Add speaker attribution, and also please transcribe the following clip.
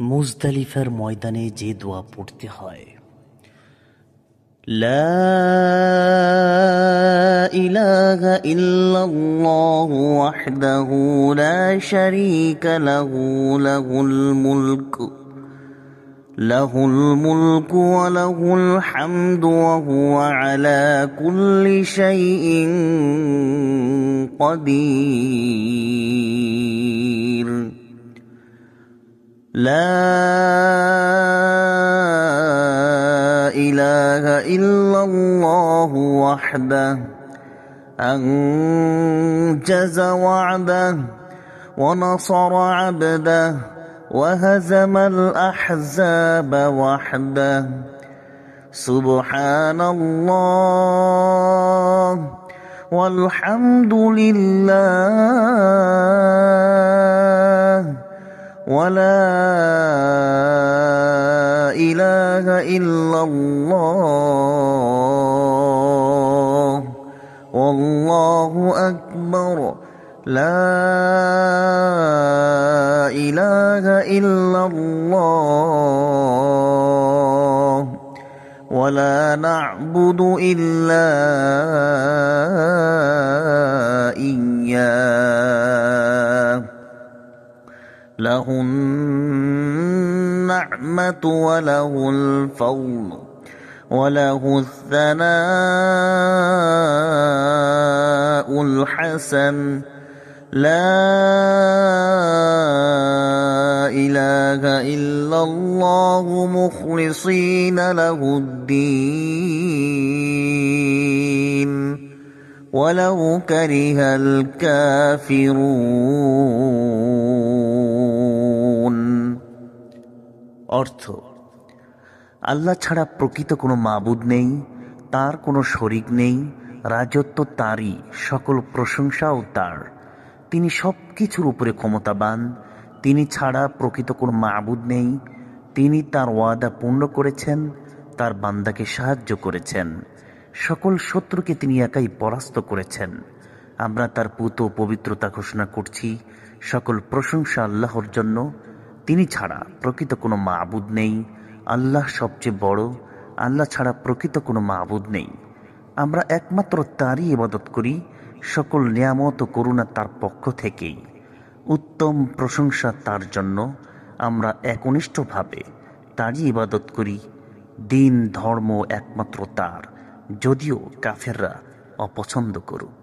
Speaker 1: মুজদালিফার ময়দানে যে দোয়া পড়তে হয়, লা ইলাহা ইল্লাল্লাহু ওয়াহদাহু লা শারীকা লাহু লাহুল মুলকু ওয়া লাহুল হামদু ওয়া হুয়া আলা কুল্লি শাইইন কাদির। لا إله إلا الله وحده أنجز وعده ونصر عبده وهزم الأحزاب وحده سبحان الله والحمد لله ولا إله إلا الله والله أكبر لا إله إلا الله ولا نعبد إلا إياه له النعمة وله الفضل وله الثناء الحسن لا إله إلا الله مخلصين له الدين ولو كره الكافرون। অর্থ, আল্লাহ ছাড়া প্রকৃত কোনো মাবুদ নেই, তার কোনো শরিক নেই, রাজত্ব তারই, সকল প্রশংসাও তার। তিনি সব কিছুর উপরে ক্ষমতাবান। তিনি ছাড়া প্রকৃত কোনো মাবুদ নেই। তিনি তার ওয়াদা পূর্ণ করেছেন, তার বান্দাকে সাহায্য করেছেন, সকল শত্রুকে তিনি একাই পরাস্ত করেছেন। আমরা তার পুত পবিত্রতা ঘোষণা করছি। সকল প্রশংসা আল্লাহর জন্য। তিনি ছাড়া প্রকৃত কোনো মাবুদ নেই। আল্লাহ সবচেয়ে বড়। আল্লাহ ছাড়া প্রকৃত কোনো মাবুদ নেই। আমরা একমাত্র তারই ইবাদত করি। সকল নিয়ামত ও করুণা তার পক্ষ থেকেই। উত্তম প্রশংসা তার জন্য। আমরা একনিষ্ঠভাবে তারই ইবাদত করি। দিন ধর্ম একমাত্র তার, যদিও কাফেররা অপছন্দ করুক।